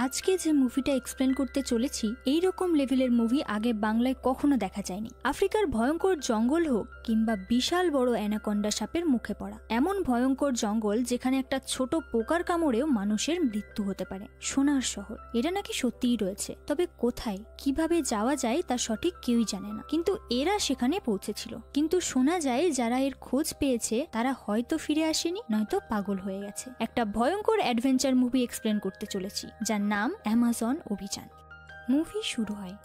আজকে যে মুভিটা এক্সপ্লেন করতে চলেছি এই রকম লেভেলের মুভি আগে বাংলায় কখনো দেখা যায়নি। আফ্রিকার ভয়ঙ্কর জঙ্গল হোক কিংবা বিশাল বড় অ্যানাকন্ডা সাপের মুখে পড়া, এমন ভয়ঙ্কর জঙ্গল যেখানে একটা ছোট পোকার কামড়েও মানুষের মৃত্যু হতে পারে। সোনার শহর, এটা নাকি সত্যিই রয়েছে, তবে কোথায় কিভাবে যাওয়া যায় তা সঠিক কেউই জানে না, কিন্তু এরা সেখানে পৌঁছেছিল। কিন্তু শোনা যায় যারা এর খোঁজ পেয়েছে তারা হয়তো ফিরে আসেনি, নয়তো পাগল হয়ে গেছে। একটা ভয়ঙ্কর অ্যাডভেঞ্চার মুভি এক্সপ্লেন করতে চলেছি যার নাম অ্যামাজন অভিযান। মুভি শুরু হয়,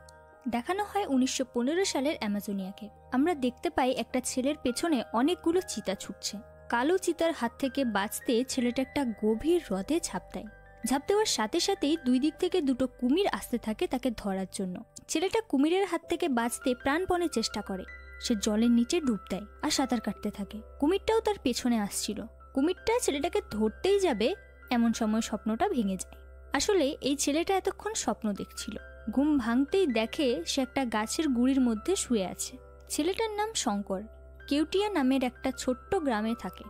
দেখানো হয় 1915 সালের অ্যামাজনিয়াকে। আমরা দেখতে পাই একটা ছেলের পেছনে অনেকগুলো চিতা ছুটছে। কালো চিতার হাত থেকে বাঁচতে ছেলেটা একটা গভীর হ্রদে ঝাঁপ দেয়। ঝাঁপ দেওয়ার সাথে সাথেই দুই দিক থেকে দুটো কুমির আসতে থাকে তাকে ধরার জন্য। ছেলেটা কুমিরের হাত থেকে বাঁচতে প্রাণপণে চেষ্টা করে। সে জলের নিচে ডুব দেয় আর সাঁতার কাটতে থাকে। কুমিরটাও তার পেছনে আসছিল। কুমিরটা ছেলেটাকে ধরতেই যাবে, এমন সময় স্বপ্নটা ভেঙে যায়। আসলে এই ছেলেটা এতক্ষণ স্বপ্ন দেখছিল। ঘুম ভাঙতেই দেখে সে একটা গাছের গুড়ির মধ্যে শুয়ে আছে। ছেলেটার নাম শঙ্কর, কেউটিয়া নামের একটা ছোট্ট গ্রামে থাকে।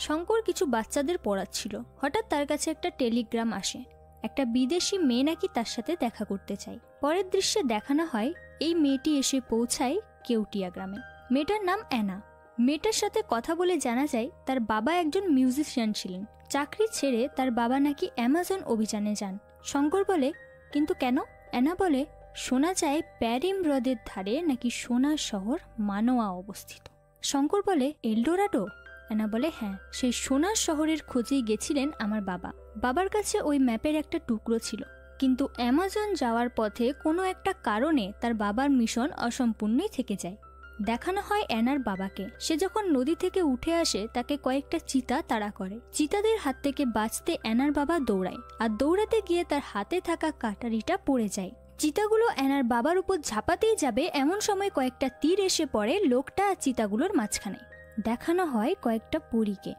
শঙ্কর কিছু বাচ্চাদের পড়াচ্ছিল। হঠাৎ তার কাছে একটা টেলিগ্রাম আসে, একটা বিদেশি মেয়ে নাকি তার সাথে দেখা করতে চায়। পরের দৃশ্যে দেখানো হয় এই মেয়েটি এসে পৌঁছায় কেউটিয়া গ্রামে। মেয়েটার নাম অ্যানা। মেয়েটার সাথে কথা বলে জানা যায় তার বাবা একজন মিউজিশিয়ান ছিলেন। চাকরি ছেড়ে তার বাবা নাকি অ্যামাজন অভিযানে যান। শঙ্কর বলে, কিন্তু কেন? অ্যানা বলে, শোনা যায় প্যারিম হ্রদের ধারে নাকি সোনার শহর মানোয়া অবস্থিত। শঙ্কর বলে, এলডোরাডো? অ্যানা বলে, হ্যাঁ, সেই সোনার শহরের খোঁজেই গেছিলেন আমার বাবা। বাবার কাছে ওই ম্যাপের একটা টুকরো ছিল, কিন্তু অ্যামাজন যাওয়ার পথে কোনো একটা কারণে তার বাবার মিশন অসম্পূর্ণই থেকে যায়। দেখানো হয় অ্যানার বাবাকে। সে যখন নদী থেকে উঠে আসে তাকে কয়েকটা চিতা তাড়া করে। চিতাদের হাত থেকে বাঁচতে অ্যানার বাবা দৌড়ায়, আর দৌড়াতে গিয়ে তার হাতে থাকা কাটারিটা পড়ে যায়। চিতাগুলো অ্যানার বাবার উপর ঝাঁপাতেই যাবে, এমন সময় কয়েকটা তীর এসে পড়ে লোকটা আর চিতাগুলোর মাঝখানে। দেখানো হয় কয়েকটা পরীকে।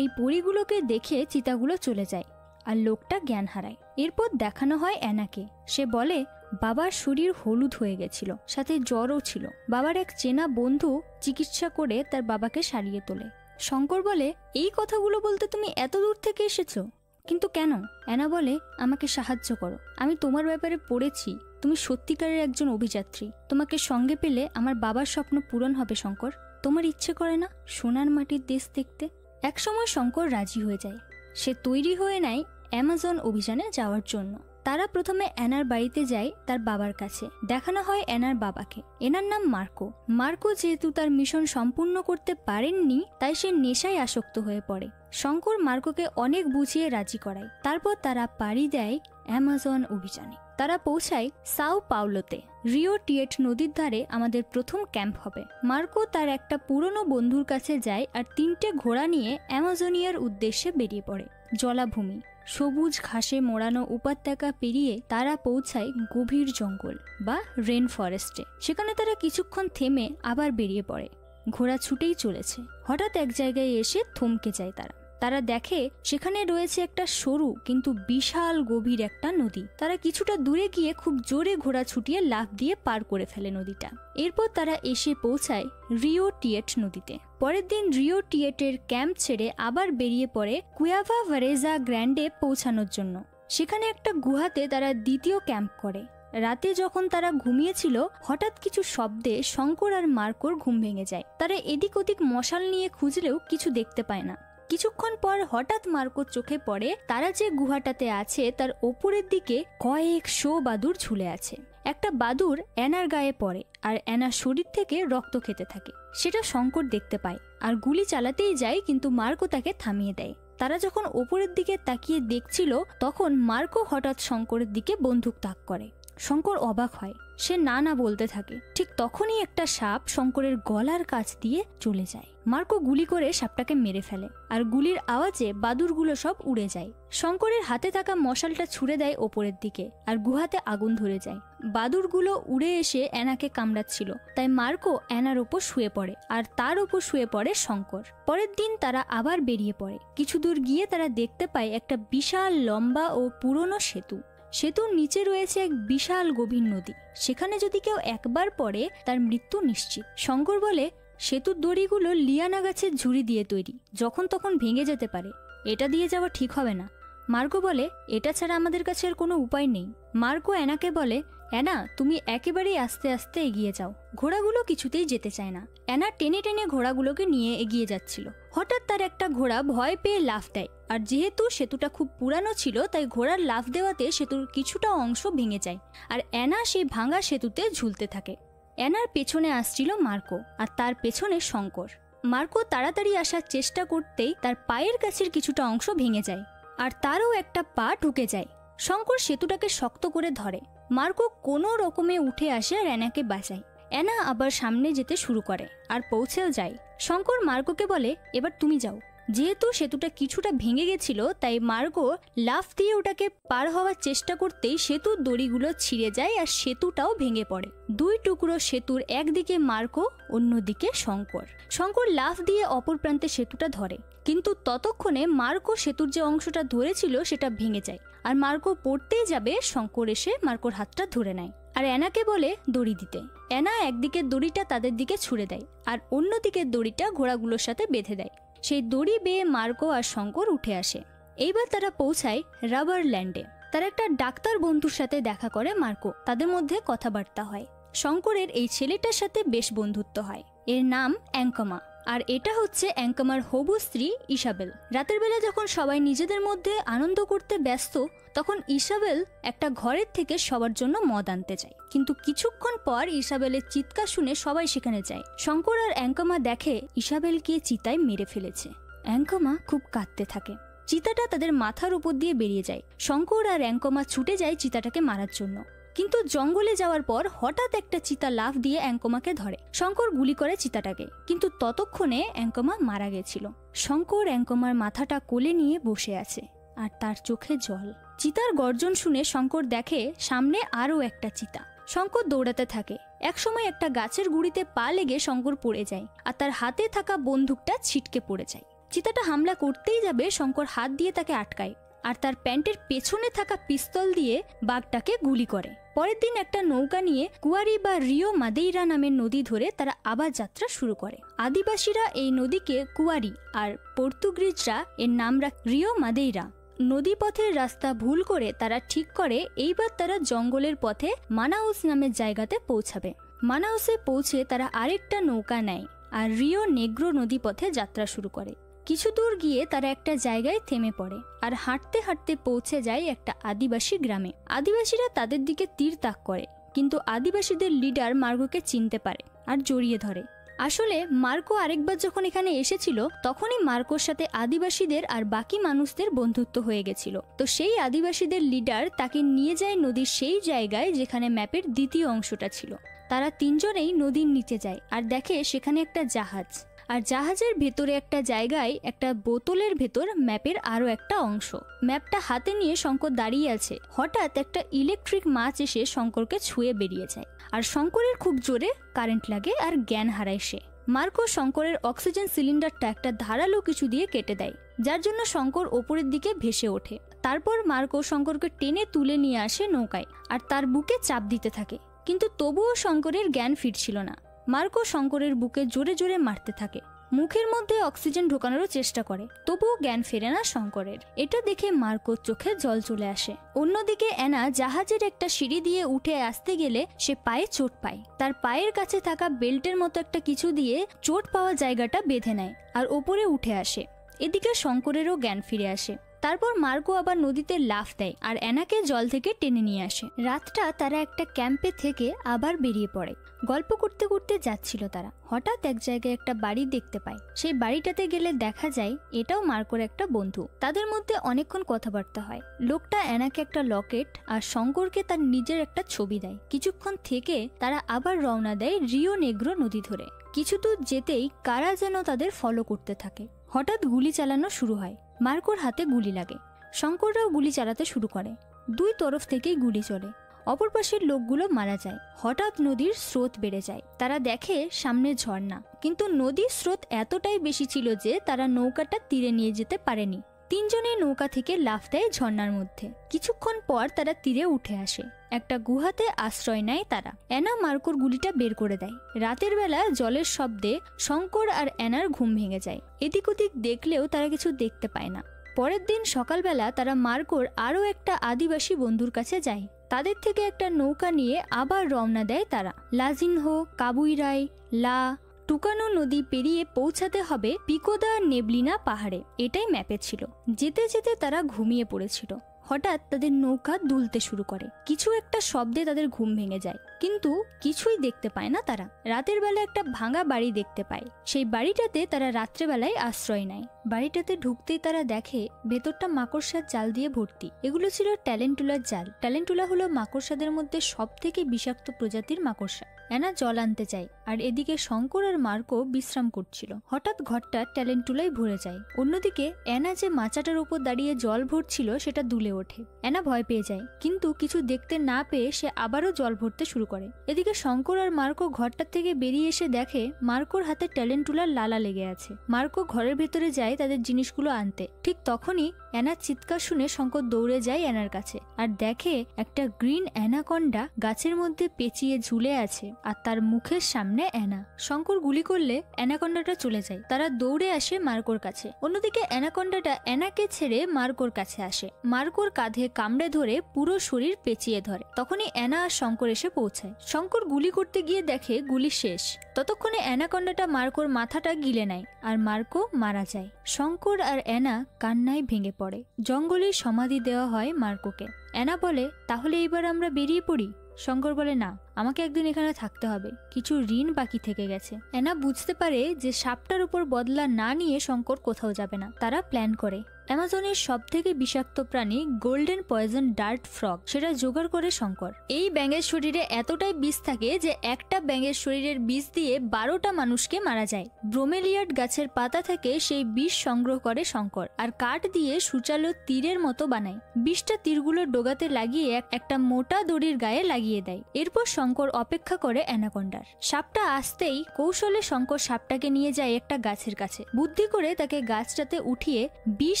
এই পরীগুলোকে দেখে চিতাগুলো চলে যায় আর লোকটা জ্ঞান হারায়। এরপর দেখানো হয় অ্যানাকে। সে বলে বাবার শরীর হলুদ হয়ে গেছিল, সাথে জ্বরও ছিল। বাবার এক চেনা বন্ধু চিকিৎসা করে তার বাবাকে সারিয়ে তোলে। শঙ্কর বলে, এই কথাগুলো বলতে তুমি এত দূর থেকে এসেছো, কিন্তু কেন? অ্যানা বলে, আমাকে সাহায্য করো, আমি তোমার ব্যাপারে পড়েছি, তুমি সত্যিকারের একজন অভিযাত্রী। তোমাকে সঙ্গে পেলে আমার বাবার স্বপ্ন পূরণ হবে শঙ্কর। তোমার ইচ্ছে করে না সোনার মাটির দেশ দেখতে? একসময় শঙ্কর রাজি হয়ে যায়। সে তৈরি হয়ে নেয় অ্যামাজন অভিযানে যাওয়ার জন্য। তারা প্রথমে অ্যানার বাড়িতে যায় তার বাবার কাছে। দেখানো হয় অ্যানার বাবাকে। এনার নাম মার্কো। মার্কো যেহেতু তার মিশন সম্পূর্ণ করতে পারেননি, তাই সে নেশায় আসক্ত হয়ে পড়ে। শঙ্কর মার্কোকে অনেক বুঝিয়ে রাজি করায়। তারপর তারা পাড়ি দেয় অ্যামাজন অভিযানে। তারা পৌঁছায় সাও পাওলোতে। রিও টিয়েট নদীর ধারে আমাদের প্রথম ক্যাম্প হবে। মার্কো তার একটা পুরনো বন্ধুর কাছে যায় আর 3টে ঘোড়া নিয়ে অ্যামাজনিয়ার উদ্দেশ্যে বেরিয়ে পড়ে। জলাভূমি, সবুজ ঘাসে মোড়ানো উপত্যকা পেরিয়ে তারা পৌঁছায় গভীর জঙ্গল বা রেন ফরেস্টে। সেখানে তারা কিছুক্ষণ থেমে আবার বেরিয়ে পড়ে। ঘোড়া ছুটেই চলেছে। হঠাৎ এক জায়গায় এসে থমকে যায় তারা দেখে সেখানে রয়েছে একটা সরু কিন্তু বিশাল গভীর একটা নদী। তারা কিছুটা দূরে গিয়ে খুব জোরে ঘোড়া ছুটিয়ে লাফ দিয়ে পার করে ফেলে নদীটা। এরপর তারা এসে পৌঁছায় রিও টিয়েট নদীতে। পরের দিন রিও টিয়েটের ক্যাম্প ছেড়ে আবার বেরিয়ে পড়ে কুয়াভা ভারেজা গ্র্যান্ডে পৌঁছানোর জন্য। সেখানে একটা গুহাতে তারা দ্বিতীয় ক্যাম্প করে। রাতে যখন তারা ঘুমিয়েছিল, হঠাৎ কিছু শব্দে শঙ্কর আর মার্কোর ঘুম ভেঙে যায়। তারা এদিক ওদিক মশাল নিয়ে খুঁজলেও কিছু দেখতে পায় না। কিছুক্ষণ পর হঠাৎ মার্কোর চোখে পড়ে তারা যে গুহাটাতে আছে তার ওপরের দিকে কয়েকশো বাদুড় ঝুলে আছে। একটা বাদুড় অ্যানার গায়ে পড়ে আর অ্যানার শরীর থেকে রক্ত খেতে থাকে। সেটা শঙ্কর দেখতে পায় আর গুলি চালাতেই যায়, কিন্তু মার্কো তাকে থামিয়ে দেয়। তারা যখন ওপরের দিকে তাকিয়ে দেখছিল তখন মার্কো হঠাৎ শঙ্করের দিকে বন্দুক তাক করে। শঙ্কর অবাক হয়। সে না বলতে থাকে। ঠিক তখনই একটা সাপ শঙ্করের গলার কাছ দিয়ে চলে যায়। মার্কো গুলি করে সাপটাকে মেরে ফেলে আর গুলির আওয়াজে বাদুড়গুলো সব উড়ে যায়। শঙ্করের হাতে থাকা মশালটা ছুড়ে দেয় ওপরের দিকে আর গুহাতে আগুন ধরে যায়। বাদুড়গুলো উড়ে এসে অ্যানাকে কামড়াচ্ছিল, তাই মার্কো অ্যানার ওপর শুয়ে পড়ে আর তার ওপর শুয়ে পড়ে শঙ্কর। পরের দিন তারা আবার বেরিয়ে পড়ে। কিছু দূর গিয়ে তারা দেখতে পায় একটা বিশাল লম্বা ও পুরনো সেতু। সেতুর নিচে রয়েছে এক বিশাল গভীর নদী। সেখানে যদি কেউ একবার পড়ে তার মৃত্যু নিশ্চিত। শঙ্কর বলে, সেতুর দড়িগুলো লিয়ানা গাছের ঝুড়ি দিয়ে তৈরি, যখন তখন ভেঙে যেতে পারে। এটা দিয়ে যাওয়া ঠিক হবে না। মার্কো বলে, এটা ছাড়া আমাদের কাছে আর কোনো উপায় নেই। মার্কো অ্যানাকে বলে, অ্যানা তুমি একেবারেই আস্তে আস্তে এগিয়ে যাও, ঘোড়াগুলো কিছুতেই যেতে চায় না। অ্যানা টেনে টেনে ঘোড়াগুলোকে নিয়ে এগিয়ে যাচ্ছিল। হঠাৎ তার একটা ঘোড়া ভয় পেয়ে লাফ দেয়, আর যেহেতু সেতুটা খুব পুরানো ছিল তাই ঘোড়ার লাফ দেওয়াতে সেতুর কিছুটা অংশ ভেঙে যায়, আর অ্যানা সেই ভাঙা সেতুতে ঝুলতে থাকে। অ্যানার পেছনে আসছিল মার্কো, আর তার পেছনে শঙ্কর। মার্কো তাড়াতাড়ি আসার চেষ্টা করতেই তার পায়ের কাছের কিছুটা অংশ ভেঙে যায়, আর তারও একটা পা ঢুকে যায়। শঙ্কর সেতুটাকে শক্ত করে ধরে। মার্কো কোনো রকমে উঠে আসে আর অ্যানাকে বাঁচায়। অ্যানা আবার সামনে যেতে শুরু করে আর পৌঁছেও যায়। শঙ্কর মার্কোকে বলে, এবার তুমি যাও। যেহেতু সেতুটা কিছুটা ভেঙে গেছিল তাই মার্কো লাফ দিয়ে ওটাকে পার হওয়ার চেষ্টা করতেই সেতুর দড়িগুলো ছিঁড়ে যায় আর সেতুটাও ভেঙে পড়ে। দুই টুকরো সেতুর একদিকে মার্কো, অন্যদিকে শঙ্কর। শঙ্কর লাফ দিয়ে অপর প্রান্তে সেতুটা ধরে, কিন্তু ততক্ষণে মার্কো সেতুর যে অংশটা ধরেছিল সেটা ভেঙে যায়, আর মার্কো পড়তেই যাবে, শঙ্কর এসে মার্কোর হাতটা ধরে নেয় আর অ্যানাকে বলে দড়ি দিতে। অ্যানা একদিকে দড়িটা তাদের দিকে ছুড়ে দেয় আর অন্যদিকে দড়িটা ঘোড়াগুলোর সাথে বেঁধে দেয়। সেই দড়ি বেয়ে মার্কো আর শঙ্কর উঠে আসে। এইবার তারা পৌঁছায় রাবার ল্যান্ডে। তার একটা ডাক্তার বন্ধুর সাথে দেখা করে মার্কো, তাদের মধ্যে কথাবার্তা হয়। শঙ্করের এই ছেলেটার সাথে বেশ বন্ধুত্ব হয়। এর নাম অ্যাঙ্কমা, আর এটা হচ্ছে অ্যাঙ্কমার হবু স্ত্রী ইসাবেল। রাতের বেলা যখন সবাই নিজেদের মধ্যে আনন্দ করতে ব্যস্ত, তখন ইসাবেল একটা ঘরের থেকে সবার জন্য মদ আনতে যায়, কিন্তু কিছুক্ষণ পর ইসাবেলের চিৎকার শুনে সবাই সেখানে যায়। শঙ্কর আর অ্যাঙ্কমা দেখে ইসাবেলকে চিতায় মেরে ফেলেছে। অ্যাঙ্কমা খুব কাঁদতে থাকে। চিতাটা তাদের মাথার উপর দিয়ে বেরিয়ে যায়। শঙ্কর আর অ্যাঙ্কমা ছুটে যায় চিতাটাকে মারার জন্য, কিন্তু জঙ্গলে যাওয়ার পর হঠাৎ একটা চিতা লাফ দিয়ে অ্যাঙ্কমাকে ধরে। শঙ্কর গুলি করে চিতাটাকে, কিন্তু ততক্ষণে অ্যাঙ্কমা মারা গেছিল। শঙ্কর অ্যাঙ্কমার মাথাটা কোলে নিয়ে বসে আছে, আর তার চোখে জল। চিতার গর্জন শুনে শঙ্কর দেখে সামনে আরও একটা চিতা। শঙ্কর দৌড়াতে থাকে। একসময় একটা গাছের গুঁড়িতে পা লেগে শঙ্কর পড়ে যায়, আর তার হাতে থাকা বন্দুকটা ছিটকে পড়ে যায়। চিতাটা হামলা করতেই যাবে, শঙ্কর হাত দিয়ে তাকে আটকায়, আর তার প্যান্টের পেছনে থাকা পিস্তল দিয়ে বাঘটাকে গুলি করে। পরের দিন একটা নৌকা নিয়ে কুয়ারি বা রিও মাদেইরা নামের নদী ধরে তারা আবার যাত্রা শুরু করে। আদিবাসীরা এই নদীকে কুয়ারি আর পর্তুগিজরা এর নাম রাখে রিও মাদেইরা। নদীপথের রাস্তা ভুল করে তারা ঠিক করে এইবার তারা জঙ্গলের পথে মানাউস নামের জায়গাতে পৌঁছাবে। মানাউসে পৌঁছে তারা আরেকটা নৌকা নেয় আর রিও নেগ্রো নদী পথে যাত্রা শুরু করে। কিছু দূর গিয়ে তারা একটা জায়গায় থেমে পড়ে আর হাঁটতে হাঁটতে পৌঁছে যায় একটা আদিবাসী গ্রামে। আদিবাসীরা তাদের দিকে তীর তাক করে, কিন্তু আদিবাসীদের লিডার মার্কোকে চিনতে পারে আর জড়িয়ে ধরে। আসলে মার্কো আরেকবার যখন এখানে এসেছিল তখনই মার্কোর সাথে আদিবাসীদের আর বাকি মানুষদের বন্ধুত্ব হয়ে গেছিল। তো সেই আদিবাসীদের লিডার তাকে নিয়ে যায় নদীর সেই জায়গায় যেখানে ম্যাপের দ্বিতীয় অংশটা ছিল। তারা তিনজনেই নদীর নিচে যায় আর দেখে সেখানে একটা জাহাজ, আর জাহাজের ভেতরে একটা জায়গায় একটা বোতলের ভেতর ম্যাপের আরো একটা অংশ। ম্যাপটা হাতে নিয়ে শঙ্কর দাঁড়িয়ে আছে। হঠাৎ একটা ইলেকট্রিক মাছ এসে শঙ্করকে ছুঁয়ে বেরিয়ে যায়, আর শঙ্করের খুব জোরে কারেন্ট লাগে আর জ্ঞান হারায় সে। মার্কো শঙ্করের অক্সিজেন সিলিন্ডারটা একটা ধারালো কিছু দিয়ে কেটে দেয়, যার জন্য শঙ্কর ওপরের দিকে ভেসে ওঠে। তারপর মার্কো শঙ্করকে টেনে তুলে নিয়ে আসে নৌকায় আর তার বুকে চাপ দিতে থাকে, কিন্তু তবুও শঙ্করের জ্ঞান ফিরছিল না। মার্কো শঙ্করের বুকে জোরে জোরে মারতে থাকে, মুখের মধ্যে অক্সিজেন ঢোকানোর চেষ্টা করে, তবুও জ্ঞান ফেরে না শঙ্করের। এটা দেখে মার্কোর চোখে জল চলে আসে। অন্যদিকে অ্যানা জাহাজের একটা সিঁড়ি দিয়ে উঠে আসতে গেলে সে পায়ে চোট পায়। তার পায়ের কাছে থাকা বেল্টের মতো একটা কিছু দিয়ে চোট পাওয়া জায়গাটা বেঁধে নেয় আর ওপরে উঠে আসে। এদিকে শঙ্করেরও জ্ঞান ফিরে আসে। তারপর মার্কো আবার নদীতে লাফ দেয় আর অ্যানাকে জল থেকে টেনে নিয়ে আসে। রাতটা তারা একটা ক্যাম্পে থেকে আবার বেরিয়ে পড়ে। গল্প করতে করতে যাচ্ছিল তারা। হঠাৎ এক জায়গায় একটা বাড়ি দেখতে পায়। সেই বাড়িটাতে গেলে দেখা যায় এটাও মার্কোর একটা বন্ধু। তাদের মধ্যে অনেকক্ষণ কথাবার্তা হয়। লোকটা অ্যানাকে একটা লকেট আর শঙ্করকে তার নিজের একটা ছবি দেয়। কিছুক্ষণ থেকে তারা আবার রওনা দেয় রিও নেগ্রো নদী ধরে। কিছু দূর যেতেই কারা যেন তাদের ফলো করতে থাকে। হঠাৎ গুলি চালানো শুরু হয়। মার্কোর হাতে গুলি লাগে। শঙ্কররাও গুলি চালাতে শুরু করে। দুই তরফ থেকেই গুলি চলে। অপর পাশের লোকগুলো মারা যায়। হঠাৎ নদীর স্রোত বেড়ে যায়। তারা দেখে সামনে ঝর্ণা, কিন্তু নদীর স্রোত এতটাই বেশি ছিল যে তারা নৌকাটা তীরে নিয়ে যেতে পারেনি। তিনজনে নৌকা থেকে লাফ দেয় ঝর্ণার মধ্যে। কিছুক্ষণ পর তারা তীরে উঠে আসে। একটা গুহাতে আশ্রয় নেয় তারা। অ্যানা মার্কোর গুলিটা বের করে দেয়। রাতের বেলা জলের শব্দে শঙ্কর আর অ্যানার ঘুম ভেঙে যায়। এদিক ওদিক দেখলেও তারা কিছু দেখতে পায় না। পরের দিন সকালবেলা তারা মার্কোর আরও একটা আদিবাসী বন্ধুর কাছে যায়। তাদের থেকে একটা নৌকা নিয়ে আবার রওনা দেয় তারা। লাজিনহো, কাবুইরাই, লা, টুকানো নদী পেরিয়ে পৌঁছাতে হবে পিকোদা নেবলিনা পাহাড়ে। এটাই ম্যাপে ছিল। যেতে যেতে তারা ঘুমিয়ে পড়েছিল। হঠাৎ তাদের নৌকা দুলতে শুরু করে। কিছু একটা শব্দে তাদের ঘুম ভেঙে যায়, কিন্তু কিছুই দেখতে পায় না তারা। রাতের বেলা একটা ভাঙা বাড়ি দেখতে পায়। সেই বাড়িটাতে তারা রাত্রেবেলায় আশ্রয় নেয়। বাড়িটাতে ঢুকতেই তারা দেখে ভেতরটা মাকড়সার জাল দিয়ে ভর্তি। এগুলো ছিল ট্যালেন্টুলার জাল। ট্যালেন্টুলা হলো মাকড়সাদের মধ্যে সব থেকে বিষাক্ত প্রজাতির মাকড়সা। অ্যানা জল আনতে চায়, আর এদিকে শঙ্কর আর মার্কো বিশ্রাম করছিল। হঠাৎ ঘরটা ট্যালেন্টুলায় ভরে যায়। অন্যদিকে অ্যানা যে মাচাটার উপর দাঁড়িয়ে জল ভরছিল সেটা দুলে ওঠে। অ্যানা ভয় পেয়ে যায়, কিন্তু কিছু দেখতে না পেয়ে সে আবারও জল ভরতে শুরু করে। এদিকে শঙ্কর আর মার্কো ঘরটার থেকে বেরিয়ে এসে দেখে মার্কোর হাতে ট্যালেন্টুলার লালা লেগে আছে। মার্কো ঘরের ভেতরে যায় তাদের জিনিসগুলো আনতে। ঠিক তখনই অ্যানার চিৎকার শুনে শঙ্কর দৌড়ে যায় অ্যানার কাছে, আর দেখে একটা গ্রিন অ্যানাকন্ডা গাছের মধ্যে পেঁচিয়ে ঝুলে আছে, আর তার মুখের সামনে অ্যানা। শঙ্কর গুলি করলে অ্যানাকন্ডাটা চলে যায়। তারা দৌড়ে আসে মার্কোর কাছে। অন্যদিকে অ্যানাকন্ডাটা অ্যানাকে ছেড়ে মার্কোর কাছে আসে। মার্কোর কাঁধে কামড়ে ধরে পুরো শরীর পেঁচিয়ে ধরে। তখনই অ্যানা আর শঙ্কর এসে পৌঁছায়। শঙ্কর গুলি করতে গিয়ে দেখে গুলি শেষ। ততক্ষণে অ্যানাকন্ডাটা মার্কোর মাথাটা গিলে নেয়, আর মার্কো মারা যায়। শঙ্কর আর অ্যানা কান্নায় ভেঙে পড়ে। জঙ্গলে সমাধি দেওয়া হয় মার্কোকে। অ্যানা বলে, তাহলে এবার আমরা বেরিয়ে পড়ি। শঙ্কর বলে, না, আমাকে একদিন এখানে থাকতে হবে, কিছু ঋণ বাকি থেকে গেছে। অ্যানা বুঝতে পারে যে সাপটার উপর বদলা না নিয়ে শঙ্কর কোথাও যাবে না। তারা প্ল্যান করে অ্যামাজনের সব থেকে বিষাক্ত প্রাণী গোল্ডেন পয়জন ডার্ট ফ্রগ সেটা জোগাড় করে শঙ্কর। এই ব্যাঙের শরীরে এতটাই বিষ থাকে যে একটা ব্যাঙের শরীরের বিষ দিয়ে 12টা মানুষকে মারা যায়। ব্রোমেলিয়াড গাছের পাতা থেকে সেই বিষ সংগ্রহ করে শঙ্কর, আর কাঠ দিয়ে সূচালো তীরের মতো বানায়। বিষটা তীরগুলোর ডোগাতে লাগিয়ে একটা মোটা দড়ির গায়ে লাগিয়ে দেয়। এরপর শঙ্কর অপেক্ষা করে অ্যানাকন্ডার। সাপটা আসতেই কৌশলে শঙ্কর সাপটাকে নিয়ে যায় একটা গাছের কাছে। বুদ্ধি করে তাকে গাছটাতে উঠিয়ে বিষ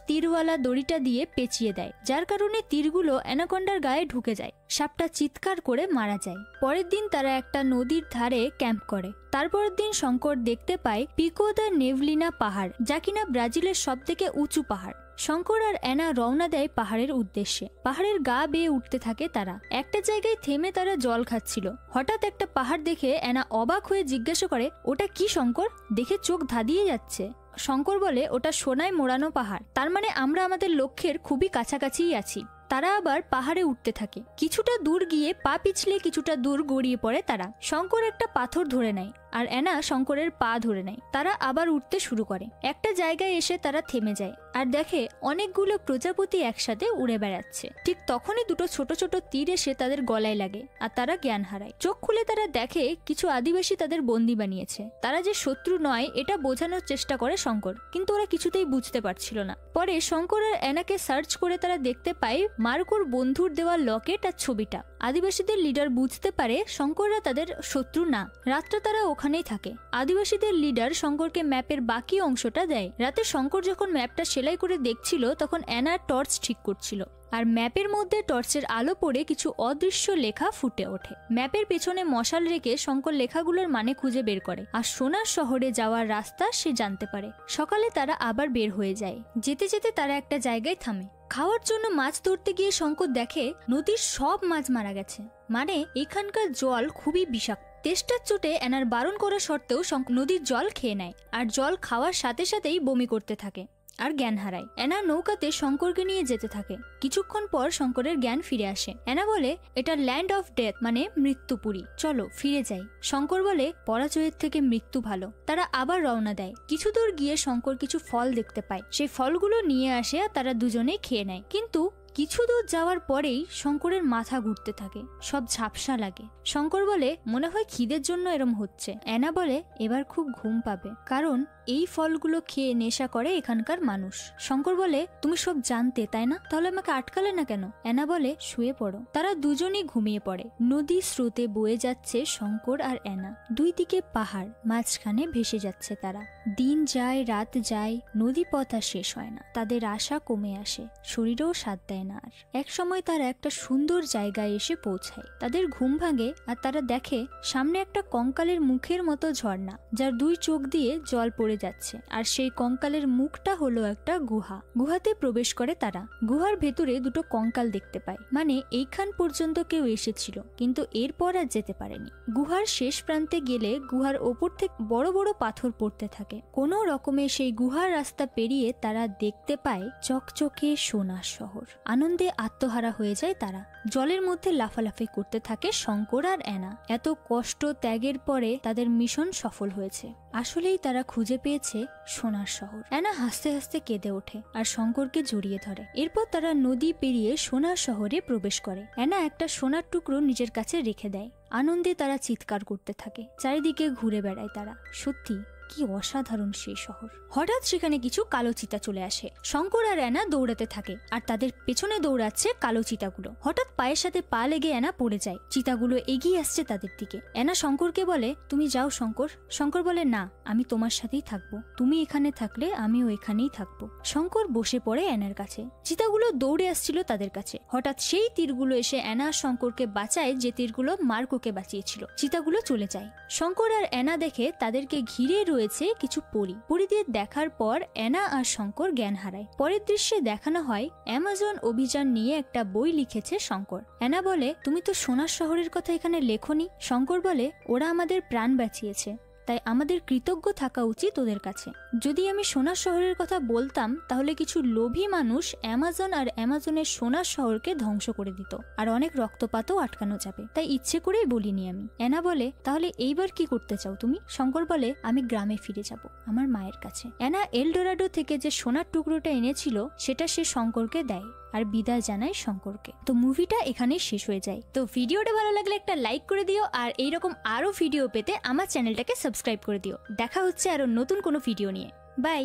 তীরওয়ালা দড়িটা দিয়ে পেঁচিয়ে দেয়, যার কারণে তীরগুলো অ্যানাকন্ডার গায়ে ঢুকে যায়। সাপটা চিৎকার করে মারা যায়। পরের দিন তারা একটা নদীর ধারে ক্যাম্প করে। তারপরের দিন শঙ্কর দেখতে পায় পিকোদা নেভলিনা পাহাড়, যা কিনা ব্রাজিলের সব থেকে উঁচু পাহাড়। শঙ্কর আর অ্যানা রওনা দেয় পাহাড়ের উদ্দেশ্যে। পাহাড়ের গা বেয়ে উঠতে থাকে তারা। একটা জায়গায় থেমে তারা জল খাচ্ছিল। হঠাৎ একটা পাহাড় দেখে অ্যানা অবাক হয়ে জিজ্ঞাসা করে, ওটা কি শঙ্কর? দেখে চোখ ধাঁধিয়ে যাচ্ছে। শঙ্কর বলে, ওটা সোনায় মোড়ানো পাহাড়, তার মানে আমরা আমাদের লক্ষ্যের খুবই কাছাকাছিই আছি। তারা আবার পাহাড়ে উঠতে থাকে। কিছুটা দূর গিয়ে পা পিছলে কিছুটা দূর গড়িয়ে পড়ে তারা। শঙ্কর একটা পাথর ধরে নেয়, আর অ্যানা শঙ্করের পা ধরে নেয়। তারা আবার উঠতে শুরু করে। একটা জায়গায় এসে তারা থেমে যায়, আর দেখে অনেকগুলো প্রজাপতি একসাথে উড়ে বেড়াচ্ছে। ঠিক তখনই দুটো ছোট ছোট তীর এসে তাদের গলায় লাগে, আর তারা জ্ঞান হারায়। চোখ খুলে তারা দেখে কিছু আদিবাসী তাদের বন্দি বানিয়েছে। তারা যে শত্রু নয় এটা বোঝানোর চেষ্টা করে শঙ্কর, কিন্তু ওরা কিছুতেই বুঝতে পারছিল না। পরে শঙ্কর আর অ্যানাকে সার্চ করে তারা দেখতে পায় মার্কোর বন্ধুর দেওয়া লকেট আর ছবিটা। আদিবাসীদের লিডার বুঝতে পারে শঙ্কররা তাদের শত্রু না। রাতটা তারা ওখানেই থাকে। আদিবাসীদের লিডার শঙ্করকে ম্যাপের বাকি অংশটা দেয়। রাতে শঙ্কর যখন ম্যাপটা সেলাই করে দেখছিল, তখন অ্যানা টর্চ ঠিক করছিল, আর ম্যাপের মধ্যে টর্চের আলো পড়ে কিছু অদৃশ্য লেখা ফুটে ওঠে। ম্যাপের পেছনে মশাল রেখে শঙ্কর লেখাগুলোর মানে খুঁজে বের করে, আর সোনার শহরে যাওয়ার রাস্তা সে জানতে পারে। সকালে তারা আবার বের হয়ে যায়। যেতে যেতে তারা একটা জায়গায় থামে। খাওয়ার জন্য মাছ ধরতে গিয়ে শঙ্কর দেখে নদীর সব মাছ মারা গেছে, মানে এখানকার জল খুবই বিষাক্ত। তেষ্টার চোটে অ্যানার বারণ করা সত্ত্বেও নদীর জল খেয়ে নেয়, আর জল খাওয়ার সাথে সাথেই বমি করতে থাকে আর জ্ঞান হারায়। অ্যানা নৌকাতে শঙ্করকে নিয়ে যেতে থাকে। কিছুক্ষণ পর শঙ্করের জ্ঞান ফিরে আসে। অ্যানা বলে, এটা ল্যান্ড অফ ডেথ, মানে মৃত্যুপুরী, চলো ফিরে যাই। শঙ্কর বলে, পরাজয়ের থেকে মৃত্যু ভালো। তারা আবার রওনা দেয়। কিছু দূর গিয়ে শঙ্কর কিছু ফল দেখতে পায়। সেই ফলগুলো নিয়ে আসে আর তারা দুজনেই খেয়ে নেয়। কিন্তু কিছু দূর যাওয়ার পরেই শঙ্করের মাথা ঘুরতে থাকে, সব ঝাপসা লাগে। শঙ্কর বলে, মনে হয় খিদের জন্য এরম হচ্ছে। অ্যানা বলে, এবার খুব ঘুম পাবে, কারণ এই ফলগুলো খেয়ে নেশা করে এখানকার মানুষ। শঙ্কর বলে, তুমি সব জানতে তাই না? তাহলে আমাকে আটকালে না কেন? অ্যানা বলে, শুয়ে পড়ো। তারা দুজনেই ঘুমিয়ে পড়ে। নদী স্রোতে বয়ে যাচ্ছে শঙ্কর আর অ্যানা। দুই দিকে পাহাড়, মাঝখানে ভেসে যাচ্ছে তারা। দিন যায়, রাত যায়, নদী পথ আর শেষ হয় না। তাদের আশা কমে আসে, শরীরেও সাথ দেয় না আর। এক সময় তারা একটা সুন্দর জায়গায় এসে পৌঁছায়। তাদের ঘুম ভাঙে আর তারা দেখে সামনে একটা কঙ্কালের মুখের মতো ঝর্ণা, যার দুই চোখ দিয়ে জল পড়ে যাচ্ছে, আর সেই কঙ্কালের মুখটা হলো একটা গুহা। গুহাতে প্রবেশ করে তারা। গুহার ভেতরে দুটো কঙ্কাল দেখতে পায়, মানে এইখান পর্যন্ত কেউ এসেছিল, কিন্তু এরপর আর যেতে পারেনি। গুহার শেষ প্রান্তে গেলে গুহার ওপর থেকে বড় বড় পাথর পড়তে থাকে। কোনো রকমে সেই গুহার রাস্তা পেরিয়ে তারা দেখতে পায় চকচকে সোনার শহর। আনন্দে আত্মহারা হয়ে যায় তারা। জলের মধ্যে লাফালাফি করতে থাকে শঙ্কর আর অ্যানা। এত কষ্ট ত্যাগের পরে তাদের মিশন সফল হয়েছে। আসলেই তারা খুঁজে পেয়েছে সোনার শহর। অ্যানা হাসতে হাসতে কেঁদে ওঠে আর শঙ্করকে জড়িয়ে ধরে। এরপর তারা নদী পেরিয়ে সোনার শহরে প্রবেশ করে। অ্যানা একটা সোনার টুকরো নিজের কাছে রেখে দেয়। আনন্দে তারা চিৎকার করতে থাকে। চারিদিকে ঘুরে বেড়ায় তারা। সত্যি কি অসাধারণ সেই শহর। হঠাৎ সেখানে কিছু কালো চিতা চলে আসে। শঙ্কর আর অ্যানা দৌড়াতে থাকে, আর তাদের পেছনে দৌড়াচ্ছে কালো চিতাগুলো। হঠাৎ পায়ের সাথে পা লেগে অ্যানা পড়ে যায়। চিতাগুলো এগিয়ে আসছে তাদের দিকে। অ্যানা শঙ্করকে বলে, তুমি যাও শঙ্কর। শঙ্কর বলে, না, আমি তোমার সাথেই থাকবো। তুমি এখানে থাকলে আমিও এখানেই থাকবো। শঙ্কর বসে পড়ে অ্যানার কাছে। চিতাগুলো দৌড়ে আসছিল তাদের কাছে। হঠাৎ সেই তীরগুলো এসে অ্যানা আর শঙ্করকে বাঁচায়, যে তীরগুলো মার্কোকে বাঁচিয়েছিল। চিতাগুলো চলে যায়। শঙ্কর আর অ্যানা দেখে তাদেরকে ঘিরে রয়েছে কিছু পরী। পরীদের দেখার পর অ্যানা আর শঙ্কর জ্ঞান হারায়। পরের দৃশ্যে দেখানো হয় অ্যামাজন অভিযান নিয়ে একটা বই লিখেছে শঙ্কর। অ্যানা বলে, তুমি তো সোনার শহরের কথা এখানে লেখনি। শঙ্কর বলে, ওরা আমাদের প্রাণ বাঁচিয়েছে, তাই আমাদের কৃতজ্ঞ থাকা উচিত ওদের কাছে। যদি আমি সোনার শহরের কথা বলতাম তাহলে কিছু লোভী মানুষ অ্যামাজন আর অ্যামাজনের সোনার শহরকে ধ্বংস করে দিত, আর অনেক রক্তপাতও আটকানো যাবে, তাই ইচ্ছে করেই বলিনি আমি। অ্যানা বলে, তাহলে এইবার কি করতে চাও তুমি? শঙ্কর বলে, আমি গ্রামে ফিরে যাব, আমার মায়ের কাছে। অ্যানা এলডোরাডো থেকে যে সোনার টুকরোটা এনেছিল সেটা সে শঙ্করকে দেয় আর বিদায় জানায় শঙ্করকে। তো মুভিটা এখানেই শেষ হয়ে যায়। তো ভিডিওটা ভালো লাগলে একটা লাইক করে দিও, আর এইরকম আরো ভিডিও পেতে আমার চ্যানেলটাকে সাবস্ক্রাইব করে দিও। দেখা হচ্ছে আরো নতুন কোনো ভিডিও নিয়ে। বাই।